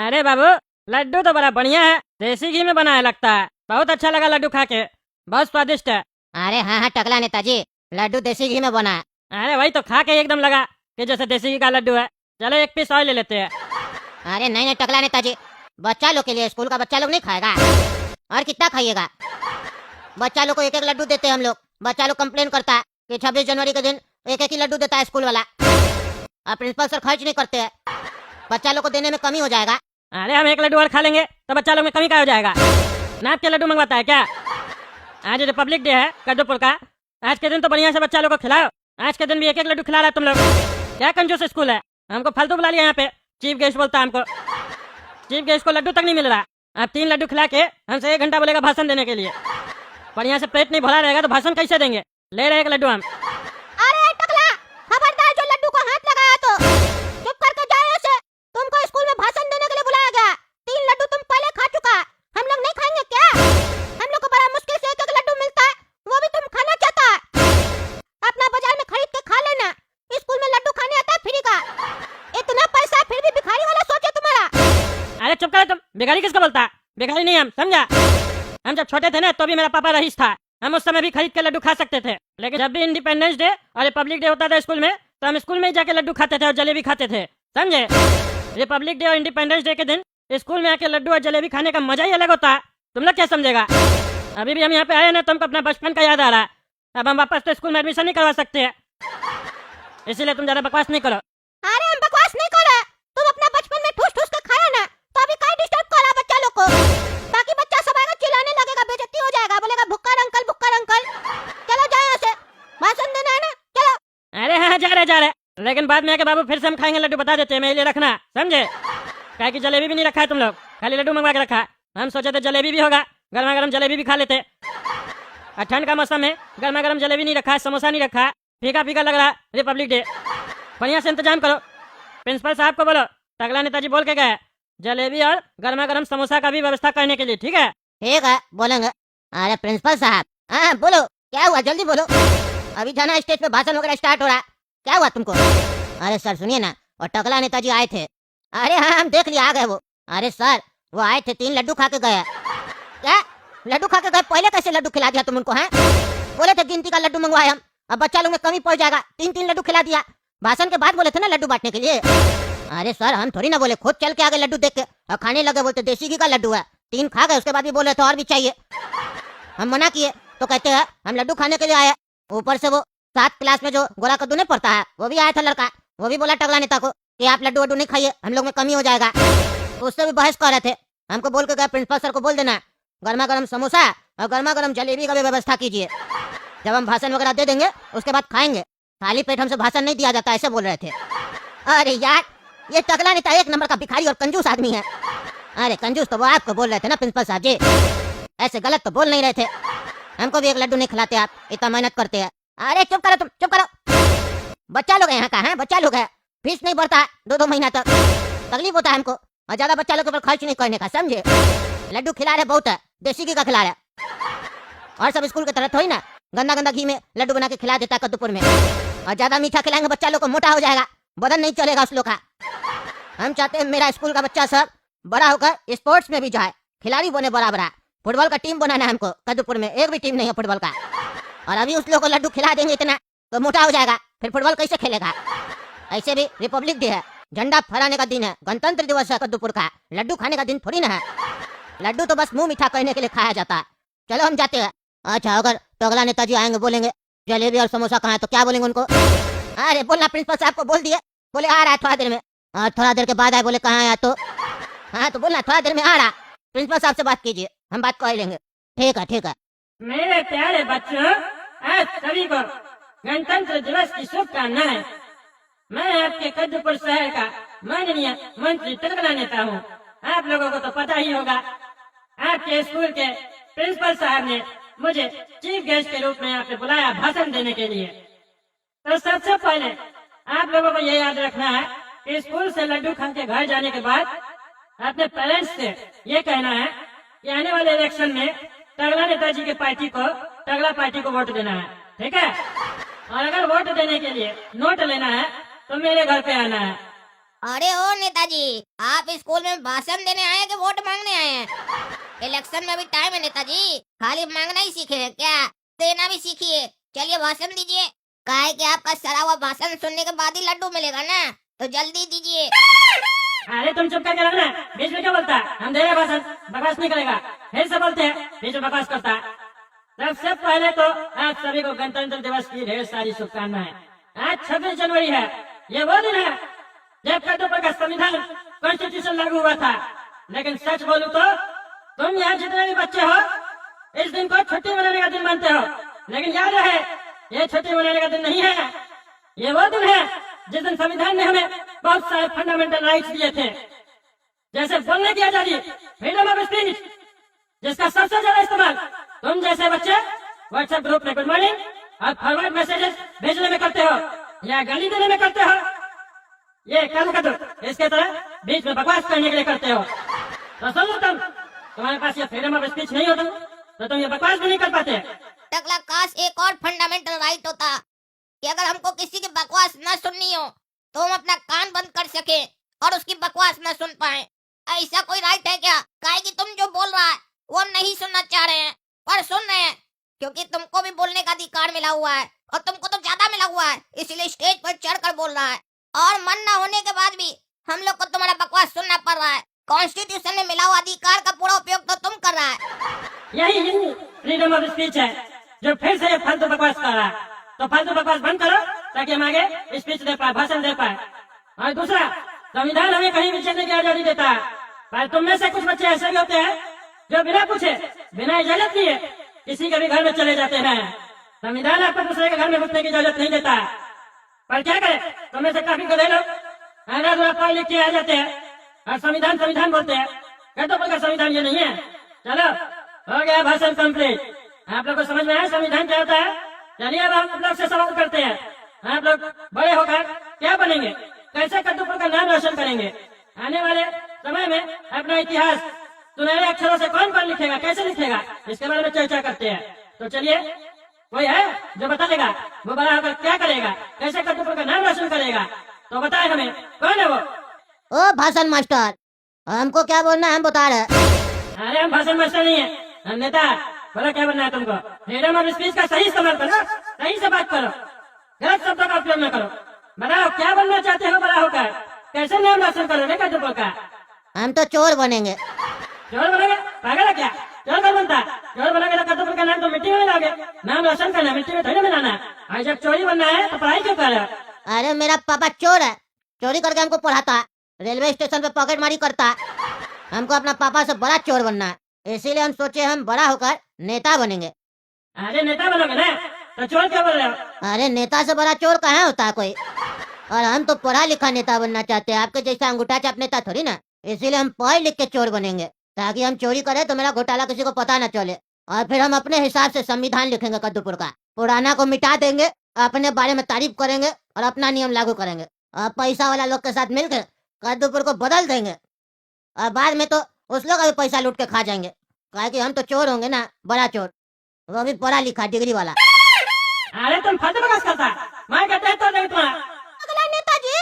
अरे बाबू, लड्डू तो बड़ा बढ़िया है, देसी घी में बना है लगता है। बहुत अच्छा लगा लड्डू खा के, बहुत स्वादिष्ट है। अरे हाँ हाँ टकला नेताजी, लड्डू देसी घी में बना है। अरे वही तो, खा के एकदम लगा कि जैसे देसी घी का लड्डू है। चलो एक पीस और ले लेते हैं। अरे नहीं नहीं टकला नेताजी, बच्चा लोग के लिए, स्कूल का बच्चा लोग नहीं खाएगा। और कितना खाइएगा? बच्चा लोग को एक एक लड्डू देते हैं हम लोग। बच्चा लोग कंप्लेन करता है कि 26 जनवरी के दिन एक एक ही लड्डू देता है स्कूल वाला, और प्रिंसिपल सर खर्च नहीं करते हैं। बच्चा लोग को देने में कमी हो जाएगा। अरे हम एक लड्डू और खा लेंगे तो बच्चा लोग में कमी क्या हो जाएगा? नाप के लड्डू मंगवाता है क्या? आज रिपब्लिक डे है कद्दूपुर का, आज के दिन तो बढ़िया से बच्चा लोग को खिलाओ। आज के दिन भी एक एक लड्डू खिला रहा है तुम लोग। क्या कंजूस स्कूल है, हमको फालतू बुला लिया यहाँ पे। चीफ गेस्ट बोलता है हमको, चीफ गेस्ट को लड्डू तक नहीं मिल रहा। आप 3 लड्डू खिला के हमसे 1 घंटा बोलेगा भाषण देने के लिए। बढ़िया से पेट नहीं भरा रहेगा तो भाषण कैसे देंगे? ले रहे एक लड्डू हम। अरे टकला, खबरदार जो लड्डू को हाथ लगाया तो चुप करके जाओ ऐसे। तुमको स्कूल में भाषण देने के लिए बुलाया गया। 3 लड्डू तुम पहले खा चुका, हम लोग नहीं खाएंगे क्या? हम लोग को बड़ा मुश्किल से एक एक लड्डू मिलता है, वो भी तुम खाना चाहता है। अपना बाजार में खरीद के खा लेना, स्कूल में लड्डू खाने आता है फ्री का। इतना पैसा फिर भी भिखारी वाला सोचे तुम्हारा। अरे चुप करो तुम, भिखारी किसको बोलता है? भिखारी नहीं हम, समझा? हम जब छोटे थे ना तो भी मेरा पापा रईस था, हम उस समय भी खरीद के लड्डू खा सकते थे। लेकिन जब भी इंडिपेंडेंस डे और रिपब्लिक डे होता था स्कूल में, तो हम स्कूल में ही जाके लड्डू खाते थे और जलेबी खाते थे, समझे? रिपब्लिक डे और इंडिपेंडेंस डे के दिन स्कूल में आके लड्डू और जलेबी खाने का मजा ही अलग होता है। तुम लोग क्या समझेगा? अभी भी हम यहाँ पे आए ना, तुमको अपना बचपन का याद आ रहा है। अब हम वापस तो स्कूल में एडमिशन नहीं करवा सकते हैं, इसीलिए तुम ज्यादा बकवास नहीं करो। अरे हम बकवास नहीं कर रहे, तुम अपना बचपन में ठूस ठूस के खाया ना, तो अभी काहे डिस्टर्ब कर रहा बच्चा लोग को? बाकी बच्चा सब आएगा चिल्लाने लगेगा, बेइज्जती हो जाएगा, बोलेगा भुक्कर अंकल भुक्कर अंकल। चलो जाओ यहाँ से, भाषण देना है ना, चलो। अरे हाँ जा रहे, लेकिन बाद में आके बाबू फिर से हम खाएंगे लड्डू, बता देते हैं, मेरे लिए रखना, समझे? क्या कि जलेबी भी नहीं रखा है तुम लोग, खाली लड्डू मंगवा के रखा। हम सोचे थे जलेबी भी होगा, गर्मा गर्म जलेबी भी खा लेते। और ठंड का मौसम है, गर्मा गर्म जलेबी नहीं रखा है, समोसा नहीं रखा है, फीका फीका लग रहा है रिपब्लिक डे। बढ़िया से इंतजाम करो। प्रिंसिपल साहब को बोलो, टकला नेताजी बोल के गए जलेबी और गर्मा गर्म समोसा का भी व्यवस्था करने के लिए, ठीक है? ठीक है, बोलेंगे। अरे प्रिंसिपल साहब, हाँ बोलो, क्या हुआ जल्दी बोलो। अभी जाना स्टेज पे, भाषण वगैरह स्टार्ट हो रहा है। क्या हुआ तुमको? अरे सर सुनिए ना, और टकला नेताजी आए थे। अरे हाँ हम देख लिया, आ गए वो। अरे सर वो आए थे, 3 लड्डू खा के गए। क्या लड्डू खा के गए? पहले कैसे लड्डू खिला दिया तुम उनको? हैं, बोले थे गिनती का लड्डू मंगवाए हम, अब बच्चा लोग में कमी पड़ जाएगा, 3 लड्डू खिला दिया। भाषण के बाद बोले थे ना लड्डू बांटने के लिए। अरे सर हम थोड़ी ना बोले, खुद चल के आ गए लड्डू देख के और खाने लगे। बोलते देसी घी का लड्डू है, 3 खा गए, उसके बाद भी बोले थे और भी चाहिए। हम मना किए तो कहते हैं हम लड्डू खाने के लिए आए। ऊपर से वो 7 क्लास में जो गोला कद्दू नहीं पड़ता है, वो भी आया था लड़का, वो भी बोला टकला नेता को कि आप लड्डू वड्डू नहीं खाइए, हम लोग में कमी हो जाएगा। तो उससे भी बहस कर रहे थे। हमको बोल के गए प्रिंसिपल सर को बोल देना गर्मा गर्म समोसा और गर्मा गर्म जलेबी का भी व्यवस्था कीजिए, जब हम भाषण वगैरह दे देंगे उसके बाद खाएंगे, खाली पेट हमसे भाषण नहीं दिया जाता, ऐसे बोल रहे थे। अरे यार ये टकला नेता 1 नंबर का भिखारी और कंजूस आदमी है। अरे कंजूस तो वो आपको बोल रहे थे ना प्रिंसिपल साहब जी, ऐसे गलत तो बोल नहीं रहे थे। हमको भी एक लड्डू नहीं खिलाते आप, इतना मेहनत करते हैं। अरे चुप करो तुम, चुप करो। बच्चा लोग है यहाँ का, है बच्चा लोग है, फीस नहीं बढ़ता 2-2 महीना तक, तकलीफ होता है हमको, और ज्यादा बच्चा लोग के ऊपर खर्च नहीं करने का, समझे? लड्डू खिला रहे बहुत है, देसी घी का खिला रहे, और सब स्कूल की तरह थोड़ी ना गंदा गंदा घी में लड्डू बना के खिला देता है कद्दूपुर में। और ज्यादा मीठा खिलाएंगे बच्चा लोग को मोटा हो जाएगा, बदन नहीं चलेगा उस लोग का। हम चाहते हैं मेरा स्कूल का बच्चा सब बड़ा होकर स्पोर्ट्स में भी जाए, खिलाड़ी बने बड़ा बड़ा। फुटबॉल का टीम बनाना है हमको कद्दूपुर में, एक भी टीम नहीं है फुटबॉल का। और अभी उस लोग को लड्डू खिला देंगे इतना तो मोटा हो जाएगा, फिर फुटबॉल कैसे खेलेगा? ऐसे भी रिपब्लिक डे है, झंडा फहराने का दिन है, गणतंत्र दिवस है कद्दूपुर का, लड्डू खाने का दिन थोड़ी ना है। लड्डू तो बस मुंह मीठा करने के लिए खाया जाता है। चलो हम जाते हैं। अच्छा अगर टकला नेताजी आएंगे बोलेंगे जलेबी और समोसा कहाँ है, तो क्या बोलेंगे उनको? अरे बोलना प्रिंसिपल साहब को बोल दिए, बोले आ रहा है थोड़ा देर में। और थोड़ा देर के बाद आए, बोले कहाँ आया, तो हाँ तो बोलना थोड़ा देर में आ रहा। प्रिंसिपल साहब से बात कीजिए, हम बात कर लेंगे। ठीक है ठीक है। मेरे प्यारे बच्चों, आज सभी को गणतंत्र दिवस की शुभकामनाएं। मैं आपके कद्दूपुर शहर का माननीय मंत्री टकला नेता हूँ। आप लोगों को तो पता ही होगा, आपके स्कूल के प्रिंसिपल साहब ने मुझे चीफ गेस्ट के रूप में यहाँ पे बुलाया भाषण देने के लिए। तो सबसे पहले आप लोगों को ये याद रखना है कि स्कूल से लड्डू खा के घर जाने के बाद अपने पेरेंट्स से ये कहना है कि आने वाले इलेक्शन में टकला नेताजी की पार्टी को, टकला पार्टी को वोट देना है, ठीक है? और अगर वोट देने के लिए नोट लेना है तो मेरे घर पे आना है। अरे ओ नेताजी, आप स्कूल में भाषण देने आए हैं कि वोट मांगने आए हैं? इलेक्शन में भी टाइम है नेताजी, खाली मांगना ही सीखे हैं क्या? देना भी सीखिए। चलिए भाषण दीजिए। काहे कि आपका सड़ा हुआ भाषण सुनने के बाद ही लड्डू मिलेगा ना, तो जल्दी दीजिए। अरे तुम चुप करके रहना, बीच में क्या बोलता है? हम दे रहे भाषण, बकवास नहीं करेगा। फिर से बोलते हैं, बीच में बकवास करता है। सबसे पहले तो आज सभी को गणतंत्र दिवस की ढेर सारी शुभकामनाएं। आज 26 जनवरी है, ये वो दिन है जब कद्दूपुर का संविधान कॉन्स्टिट्यूशन लागू हुआ था। लेकिन सच बोलूं तो तुम यहाँ जितने भी बच्चे हो इस दिन को छुट्टी मनाने का दिन मानते हो, लेकिन याद रहे ये छुट्टी मनाने का दिन नहीं है। ये वो दिन है जिस दिन संविधान ने हमें बहुत सारे फंडामेंटल राइट्स दिए थे, जैसे बोलने की आजादी, फ्रीडम ऑफ स्पीच, जिसका सबसे ज्यादा इस्तेमाल तुम जैसे बच्चे व्हाट्सएप ग्रुप में गुड मॉर्निंग और फॉरवर्ड मैसेजेस भेजने में करते हो या गाली देने में करते हो। ये कल का इसके तरह बीच में बकवास करने के लिए करते हो। तो सुन लो, तुम्हारे पास ये फ्रीडम ऑफ स्पीच नहीं होता तो तुम ये बकवास भी नहीं कर पाते। टकला काश एक और फंडामेंटल राइट होता कि अगर हमको किसी की बकवास न सुननी हो तो हम अपना कान बंद कर सके और उसकी बकवास न सुन पाए। ऐसा कोई राइट है क्या? काहे कि तुम जो बोल रहा है वो हम नहीं सुनना चाह रहे हैं, पर सुन रहे हैं क्योंकि तुमको भी बोलने का अधिकार मिला हुआ है और तुमको तो ज्यादा मिला हुआ है, इसलिए स्टेज पर चढ़कर बोल रहा है। और मन न होने के बाद भी हम लोग को तुम्हारा बकवास सुनना पड़ रहा है। कॉन्स्टिट्यूशन में मिला हुआ अधिकार का पूरा उपयोग तो तुम कर रहा है। यही फ्रीडम ऑफ स्पीच है जो फिर से फालतू बकवास कर रहा है। तो फालतू बकवास बंद करो ताकि हम आगे स्पीच दे पाए, भाषण दे पाए। और दूसरा, संविधान हमें कहीं भी चलने की आजादी देता है, पर तुम में से कुछ बच्चे ऐसे भी होते हैं जो बिना पूछे, बिना इजाजत लिए किसी के भी घर में चले जाते हैं। संविधान आपको दूसरे के घर में घुसने की इजाजत नहीं देता है, पर क्या करे, तुम में से काफी गधे लोग पढ़ लिख के आ जाते हैं और संविधान संविधान बोलते हैं। कद्दूपुर का संविधान ये नहीं है। चलो, हो गया भाषण कंप्लीट। आप लोग को समझ में आया संविधान क्या होता है? चलिए अब हम लोग से सवाल करते हैं। आप लोग बड़े होकर क्या बनेंगे? कैसे कद्दूपुर का नाम रोशन करेंगे? आने वाले समय में अपना इतिहास सुनहरे अक्षरों से कौन कौन लिखेगा, कैसे लिखेगा, इसके बारे में चर्चा करते हैं। तो चलिए, कोई है जो बता देगा वो बड़ा होकर क्या करेगा, कैसे कद्दूपुर का नाम रोशन करेगा? तो बताए हमें, कौन है वो? ओ भाषण मास्टर, हमको क्या बोलना है हम बता रहे। अरे हम भाषण मास्टर नहीं है, हम नेता। बोलो क्या बनना है तुमको? फ्रीडम ऑफ स्पीच का सही इस्तेमाल करो, सही से बात करो, गलत शब्दों का उपयोग न करो। बताओ क्या बनना चाहते हो बड़ा होकर? कैसे नाम रोशन करोगे कद्दूपुर का? हम तो चोर बनेंगे। चोर बनेंगे? पागल है क्या? चोर कौन बनता? चोर बनेंगे तो कद्दूपुर का नाम तो मिट्टी में मिलाओगे। नाम रोशन करना मिट्टी में थोड़ी मिलाना। और जब चोरी बनना है तो पढ़ाई क्यों कर रहे हो? अरे मेरा पापा चोर है, चोरी करके हमको पढ़ाता है, रेलवे स्टेशन पे पॉकेटमारी करता है। हमको अपना पापा से बड़ा चोर बनना है, इसीलिए हम सोचे हम बड़ा होकर नेता बनेंगे। अरे नेता बनोगे ना, तो चोर क्यों बोल रहे हो? अरे नेता से बड़ा चोर कहाँ होता है कोई? और हम तो पढ़ा लिखा नेता बनना चाहते हैं, आपके जैसा अंगूठा चाप नेता थोड़ी ना। इसीलिए हम पढ़ लिख के चोर बनेंगे ताकि हम चोरी करें तो मेरा घोटाला किसी को पता न चले। और फिर हम अपने हिसाब से संविधान लिखेंगे कद्दूपुर का, पुराना को मिटा देंगे, अपने बारे में तारीफ करेंगे और अपना नियम लागू करेंगे। और पैसा वाला लोग के साथ मिलकर कद्दूपुर को बदल देंगे और बाद में तो उस लोग का भी पैसा लूट के खा जाएंगे। काहे कि हम तो चोर होंगे ना, बड़ा चोर, वो भी पढ़ा लिखा डिग्री वाला। अरे तुम फालतू बकवास करता, मैं कहता है तो नहीं तुम्हारा। अगला नेताजी,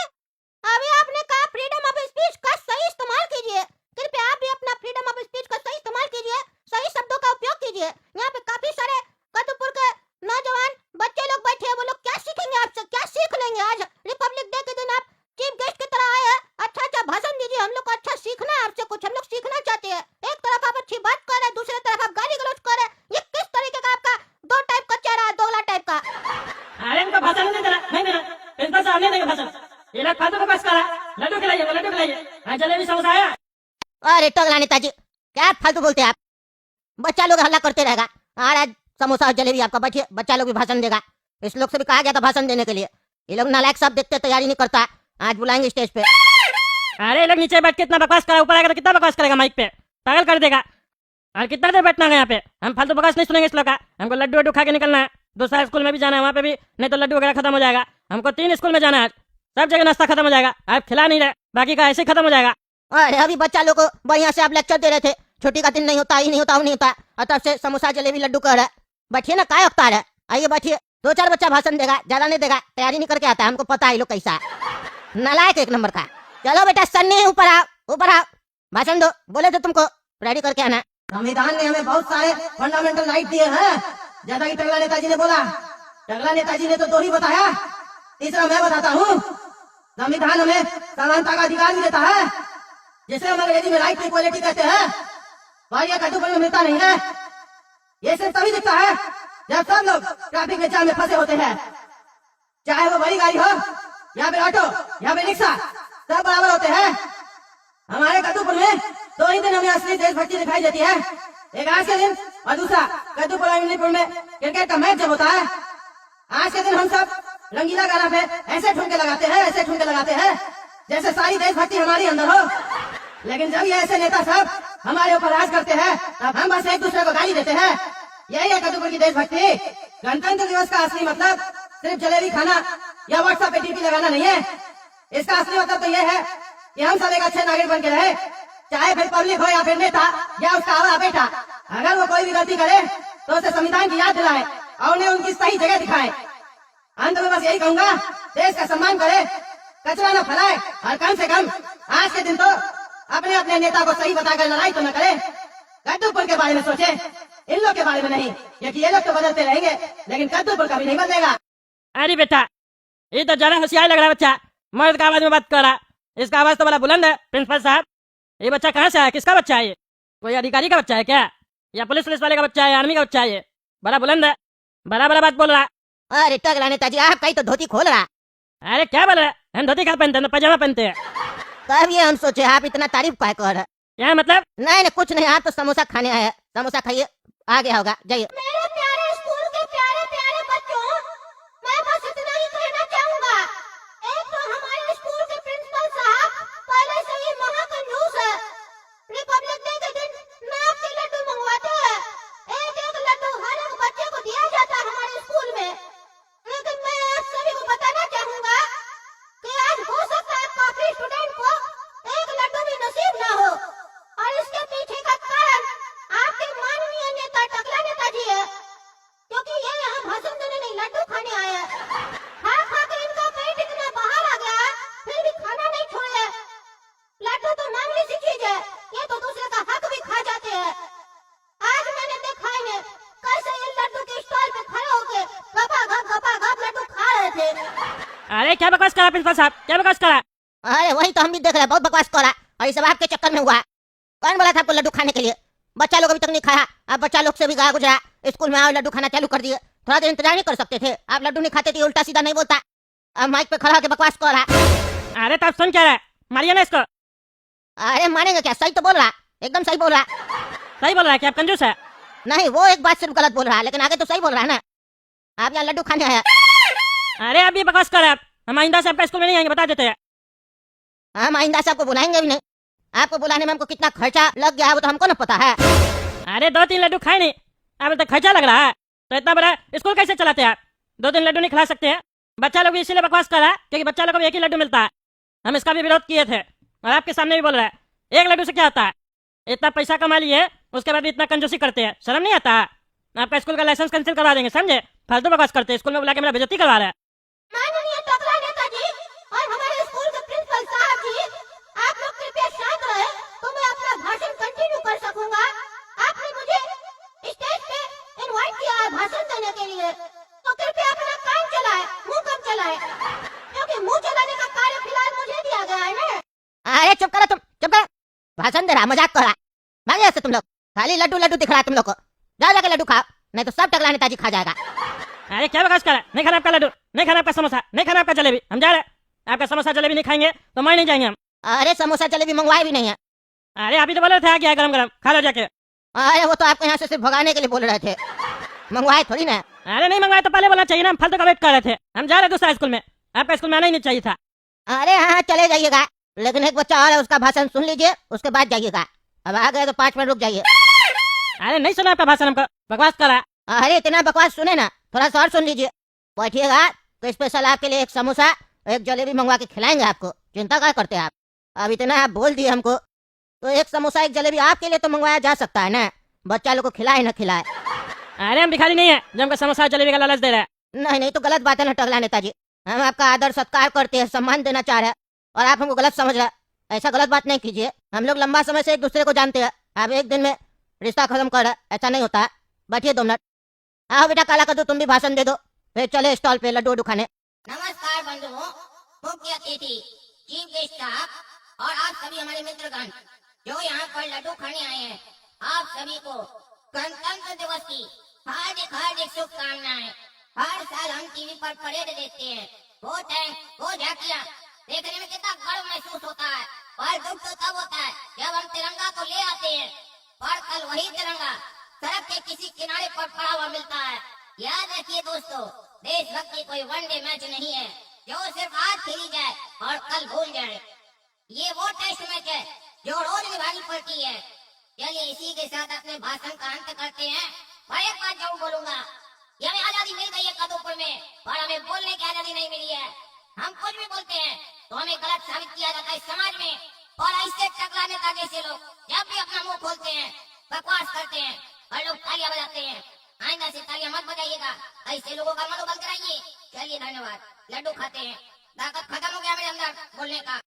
अभी आपने कहा फ्रीडम ऑफ स्पीच का सही इस्तेमाल कीजिए। कृपया आप भी अपना फ्रीडम ऑफ स्पीच का सही इस्तेमाल कीजिए, सही शब्दों का उपयोग कीजिए। यहाँ पे काफी सारे कद्दूपुर के नौजवान बच्चे लोग बैठे हैं, वो लोग क्या सीखेंगे आपसे, क्या सीख लेंगे? आज रिपब्लिक डे के दिन आप चीफ गेस्ट की तरह आए हैं, अच्छा अच्छा भाषण दीजिए। हम लोग को अच्छा सीखना है आपसे, कुछ हम लोग सीखना चाहते हैं। एक तरफ आप अच्छी बात कर रहे हैं, दूसरी तरफ आप गाली गलौज कर रहे हैं। ये किस तरीके का आपका दो टाइप का चेहरा है, दोगला टाइप का? अरे इनको भाषण नहीं देना, नहीं देना, प्रिंसिपल साहब नहीं देंगे भाषण। ये लोग फालतू बकवास कर रहा है। लड्डू खिलाइए, लड्डू खिलाइए। जलेबी समोसा आया? अरे टगला नेताजी, क्या फालतू बोलते हैं आप? बच्चा लोग हल्ला करते रहेगा। आज समोसा और जलेबी आपका, बैठिए, बच्चा लोग भी भाषण देगा। इस लोग से भी कहा गया था भाषण देने के लिए, ये लोग नालायक सब देखते तैयारी नहीं करता। आज बुलाएंगे स्टेज पे। अरे लोग नीचे बैठ के इतना बकवास करा, ऊपर आएगा तो कितना बकवास करेगा माइक पे, पागल कर देगा। और कितना देर बैठना है यहाँ पे? हम फालतू बकवास नहीं सुनेंगे इस लोग का। हमको लड्डू वड्डू खा के निकलना है, दूसरा स्कूल में भी जाना है, वहाँ पे भी नहीं तो लड्डू वगैरह खत्म हो जाएगा। हमको 3 स्कूल में जाना है, सब जगह नाश्ता खत्म हो जाएगा। आप खिला नहीं रहे, बाकी का ऐसे खत्म हो जाएगा। अरे अभी बच्चा लोग को बढ़िया से आप लेक्चर दे रहे थे, छुट्टी का दिन नहीं होता, ही नहीं होता, वो नहीं होता, और तब से समोसा जलेबी लड्डू कह रहा है। बैठिए ना, काय अवतार है, आइए बैठिए। 2-4 बच्चा भाषण देगा, ज्यादा नहीं देगा, तैयारी नहीं करके आता है, हमको पता है ये लोग कैसा है, नालायक एक नंबर का। चलो बेटा सन्नी ऊपर आओ, ऊपर आओ, भाषण दो, बोले थे तुमको रेडी करके आना। संविधान ने हमें बहुत सारे फंडामेंटल राइट दिए हैं, जैसा कि टकला नेताजी ने बोला। टकला नेताजी ने तो 2 ही बताया, तीसरा मैं बताता हूँ। संविधान हमें समानता का अधिकार भी देता है, जिसे हम अंग्रेजी में राइट टू इक्वलिटी कहते हैं। और यह कद्दूपन में मिलता नहीं है। ये सिर्फ तभी दिखता है जब सब लोग ट्रैफिक में जाम में फंसे होते हैं, चाहे वो बड़ी गाड़ी हो या फिर ऑटो या फिर रिक्शा, सब बराबर होते हैं। हमारे कद्दूपुर में 2 ही दिन हमें असली देशभक्ति दिखाई देती है, एक आज के दिन और दूसरा कद्दूपुर यूनिपुर में क्रिकेट का मैच जब होता है। आज के दिन हम सब रंगीला गाना पे ऐसे ठुमके लगाते हैं, ऐसे ठुमके लगाते हैं जैसे सारी देशभक्ति हमारी अंदर हो। लेकिन जब ये ऐसे नेता सब हमारे ऊपर राज करते हैं, तब हम बस एक दूसरे को गाली देते हैं। यही है कद्दूपुर की देशभक्ति। गणतंत्र दिवस का असली मतलब सिर्फ जलेबी खाना या व्हाट्सएप पे टीपी लगाना नहीं है। इसका असली मतलब तो यह है कि हम सब एक अच्छे नागरिक बन के रहे, चाहे फिर पब्लिक हो या फिर नेता या उसका आवा बेटा। अगर वो कोई भी गलती करे तो उसे संविधान की याद दिलाए और उन्हें उनकी सही जगह दिखाए। अंत में बस यही कहूंगा, देश का सम्मान करे, कचरा न फैलाए और कम से कम आज के दिन तो अपने अपने नेता को सही बताकर लड़ाई तो न करे। कद्दूपुर के बारे में सोचे, इन लोग के बारे में नहीं, क्योंकि ये लोग तो बदलते रहेंगे लेकिन कद्दूपुर कभी नहीं बदलेगा। अरे बेटा, ये तो जरा होशियार लग रहा है बच्चा, मर्द का आवाज में बात कर रहा। इसका आवाज तो बड़ा बुलंद है। प्रिंसिपल साहब, ये बच्चा कहाँ से आया, किसका बच्चा है ये? कोई अधिकारी का बच्चा है क्या, या पुलिस वाले का बच्चा है, आर्मी का बच्चा है? ये बड़ा बुलंद है, बड़ा बड़ा बात बोल रहा। अरे टकला नेताजी, आप कहीं तो धोती खोल रहा। अरे क्या बोल रहा है, हम धोती क्या पहनते हैं, पजामा पहनते हैं। तब ये हम सोचे आप इतना तारीफ क्या कर रहे। क्या मतलब? नहीं कुछ नहीं, आप तो समोसा खाने आए हैं, समोसा खाइए, आ गया होगा, जाइए। मेरे प्यारे स्कूल के प्यारे प्यारे बच्चों, मैं बस इतना ही कहना चाहूंगा। एक तो हमारे स्कूल के प्रिंसिपल साहब पहले से ही महाकंजूस है। रिपब्लिक डे के दिन नाप के लड्डू मंगवाते हैं, एक एक लड्डू हर एक बच्चे को दिया जाता है हमारे स्कूल में। लेकिन मैं आप सभी को बताना चाहूंगा कि आज हो सकता है काफी स्टूडेंट को एक लड्डू भी नसीब ना हो, और इसके पीछे का कारण आपके माननीय नेता टकला नेताजी है, क्योंकि ये यहाँ भाषण देने नहीं लड्डू खाने आए हैं। खा के इनका पेट इतना बाहर आ गया, फिर भी खाना नहीं छोड़े। लड्डू तो मामूली सी चीज है, ये तो दूसरे का हक भी खा जाते हैं। आज मैंने देखा इन्हें कैसे ये लड्डू के स्टॉल पे खड़े होके गपा गप लड्डू खा रहे थे। अरे क्या बकवास करा प्रिंसिपल साहब, क्या बकवास करा? अरे वही तो हम भी देख रहे हैं, बहुत बकवास कर रहा, और ये सब आपके चक्कर में हुआ। कौन बोला था आपको लड्डू खाने के लिए? बच्चा लोग अभी तक नहीं खाया, आप बच्चा लोग से भी गा गुजरा, स्कूल में आओ लड्डू खाना चालू कर दिए। थोड़ा देर इंतजार नहीं कर सकते थे? आप लड्डू नहीं खाते थे, उल्टा सीधा नहीं बोलता, अब माइक पे खड़ा होकर बकवास कर रहा। अरे तब सुन क्या रहा है, मारिए ना इसको। अरे मानेंगे क्या, सही तो बोल रहा, एकदम सही बोल रहा। सही बोल रहा है कि आप कंजूस है? नहीं, वो एक बात सिर्फ गलत बोल रहा है, लेकिन आगे तो सही बोल रहा है ना। आप यहाँ लड्डू खाने आया। अरे आप ये बकवास कर रहे हैं, हम आइंदा से आपका स्कूल में नहीं आएंगे, बता देते हैं। हम आइंदा से आपको बुलाएंगे भी नहीं। आपको बुलाने में हमको कितना खर्चा लग गया है वो तो हमको ना पता है। अरे 2-3 लड्डू खाए नहीं, अब तक खर्चा लग रहा है, तो इतना बड़ा स्कूल कैसे चलाते हैं आप? 2-3 लड्डू नहीं खिला सकते हैं? बच्चा लोग भी इसीलिए बकवास कर रहा है क्योंकि बच्चा लोग को एक ही लड्डू मिलता है। हम इसका भी विरोध किए थे और आपके सामने भी बोल रहा है, एक लड्डू से क्या होता है? इतना पैसा कमा लिए, उसके बाद भी इतना कंजूसी करते हैं, शर्म नहीं आता? आपका स्कूल का लाइसेंस कैंसिल करवा देंगे, समझे? फालतू बकवास करते हैं, स्कूल में बुला के मेरा बेइज्जती करवा रहा है। माननीय टकला नेताजी और हमारे स्कूल के प्रिंसिपल साहब जी, आप लोग कृपया शांत रहे तो मैं अपना भाषण कंटिन्यू कर सकूंगा। आपने मुझे स्टेज पे इनवाइट किया है भाषण देने के लिए, तो कृपया अपना काम चलाए, मुंह कम चलाए, क्योंकि मुंह चलाने का कार्य फिलहाल मुझे दिया गया है ना। अरे चुप करो तुम, चुप करो, भाषण दे रहा, मजाक कर रहा। भागे यहाँ से तुम लोग, खाली लड्डू लड्डू दिख रहा है तुम लोग को। जाओ जाके लड्डू खाओ, नहीं तो सब टकला नेताजी खा जाएगा। अरे क्या बकवास कर रहा है? नहीं खाना आपका लड्डू, नहीं खाना आपका समोसा, नहीं खाना आपका जलेबी, हम जा रहे हैं। आपका समोसा जलेबी नहीं खाएंगे तो मैं नहीं जाएंगे हम। अरे समोसा जलेबी मंगवाए भी नहीं है। अरे अभी तो बोल रहे थे आ गया गरम गरम, खा लो जाके। अरे वो तो आपको यहाँ से सिर्फ भगाने के लिए बोल रहे थे, मंगवाए थोड़ी ना। अरे नहीं मंगवाया तो पहले बोलना चाहिए ना, हम फालतू का वेट कर रहे थे। हम जा रहे दूसरा स्कूल में, आपका स्कूल में आना ही नहीं चाहिए था। अरे हाँ चले जाइएगा, लेकिन एक बच्चा और है, उसका भाषण सुन लीजिए, उसके बाद जाइएगा। अब आ गए तो 5 मिनट रुक जाइए। अरे नहीं सुना आपका भाषण, हमको बकवास कर रहा। अरे इतना बकवास सुने ना, थोड़ा सा और सुन लीजिए। बैठिएगा तो स्पेशल आपके लिए एक समोसा एक जलेबी मंगवा के खिलाएंगे आपको, चिंता क्या करते हैं आप। अब इतना आप बोल दिए हमको, तो एक समोसा एक जलेबी आपके लिए तो मंगवाया जा सकता है ना, बच्चा लोग को खिलाए न खिलाए। अरे हम भिखारी नहीं है जो हमको समोसा जलेबी का लालच दे रहा है। नहीं नहीं तो गलत बात है ना टकला नेताजी, हम आपका आदर सत्कार करते हैं, सम्मान देना चाह रहे हैं, और आप हमको गलत समझ रहे हैं। ऐसा गलत बात नहीं कीजिए, हम लोग लंबा समय से एक दूसरे को जानते हैं। आप एक दिन में रिश्ता खत्म कर रहे हैं, ऐसा नहीं होता है। बैठिए 2 मिनट। आओ बेटा काला कद्दू, तुम भी भाषण दे दो, फिर चले स्टॉल पे लड्डू खाने। नमस्कार बंधुओं, मुख्य अतिथि, चीफ गेस्ट साहब और आप सभी हमारे मित्रगण जो यहाँ पर लड्डू खाने आए हैं, आप सभी को गणतंत्र दिवस की हार्दिक हार्दिक शुभकामनाएं। हर साल हम टीवी पर परेड देखते हैं, वो टैंक, वो झांकियां देखने में कितना गर्व महसूस होता है। और दुख तो तब होता है जब हम तिरंगा को ले आते हैं, पर कल वही तिरंगा सड़क के किसी किनारे पर पड़ा हुआ मिलता है। याद रखिए दोस्तों, देशभक्ति कोई वनडे मैच नहीं है जो सिर्फ आज खेली जाए और कल भूल जाए। ये वो टेस्ट मैच है जो रोज निभानी पड़ती है। चलिए इसी के साथ अपने भाषण का अंत करते हैं। और एक बात जरूर बोलूंगा, ये हमें आजादी मिल गई है कदमपुर में, और हमें बोलने की आजादी नहीं मिली है। हम कुछ भी बोलते हैं तो हमें गलत साबित किया जाता है समाज में। और ऐसे टकला नेता जैसे लोग जब भी अपना मुंह खोलते हैं, बकवास करते हैं और लोग तालियां बजाते हैं। आइंदा से तालियां मत बजाइएगा, ऐसे लोगों का मनोबल कराइए। चलिए धन्यवाद। लड्डू खाते हैं, ताकत खत्म हो गया मेरे अंदर बोलने का।